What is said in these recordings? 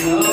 Bye.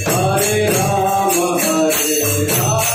Hare Rama Hare Rama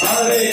Hare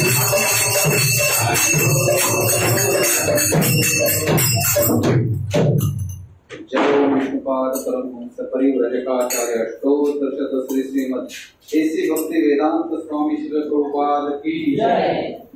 जय विष्णुपाद परमहंस परिव्रजकाचार्य अष्टोत्तर शत Shri Shrimad AC भक्ति वेदांत स्वामी श्री प्रभुपाद की जय।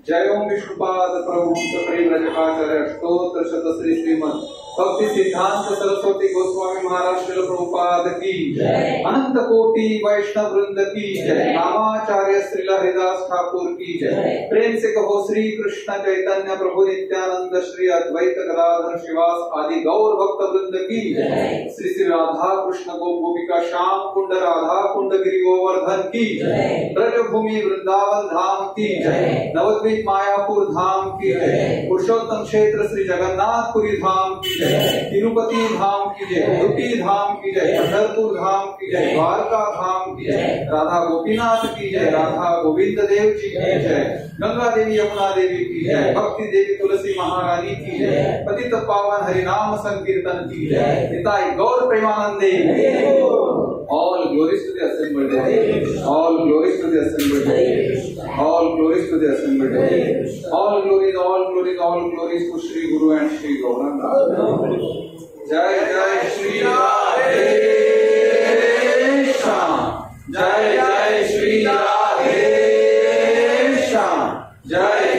जय ओम विष्णुपाद परमहंस परिव्रजकाचार्य अष्टोत्तर शत श्री श्रीमद भक्ति सिद्धांत सरस्वती गोस्वामी महाराज श्री प्रभुपाद की जय। अनंत कोटि वैष्णव वृंद की जय। नामाचार्य श्री हरिदास ठाकुर की जय। प्रेम से कहो श्री कृष्ण चैतन्य प्रभु नित्यानंद श्री अद्वैत गदाधर शिवास आदि गौर भक्त वृंद की जय। श्री श्री राधा कृष्ण गोपिका श्याम कुंड राधा कुंड गिरि गोवर्धन की जय। ब्रजभूमि वृंदावन धाम की जय। नवद्वीप मायापुर धाम की जय। पुरुषोत्तम क्षेत्र श्री जगन्नाथपुरी धाम की जय। तिरुपति धाम की जय। उडुपी धाम की जय। पंढरपुर धाम की जय। द्वारका धाम की जय। राधा गोपीनाथ की जय। राधा गोविंद देव जी की जय। गंगा देवी यमुना देवी की जय। भक्ति देवी तुलसी महारानी की जय। पतित पावन हरिनाम संकीर्तन की जय। निताई गौर प्रेमानंदे। All glories to the assembled. All glories to the assembled. All glories to the assembled. All glories, all glories, all glories to Shri Guru and Shri Gauranga. Jai Jai Shri Radhesha. Jai Jai Shri Radhesha. Jai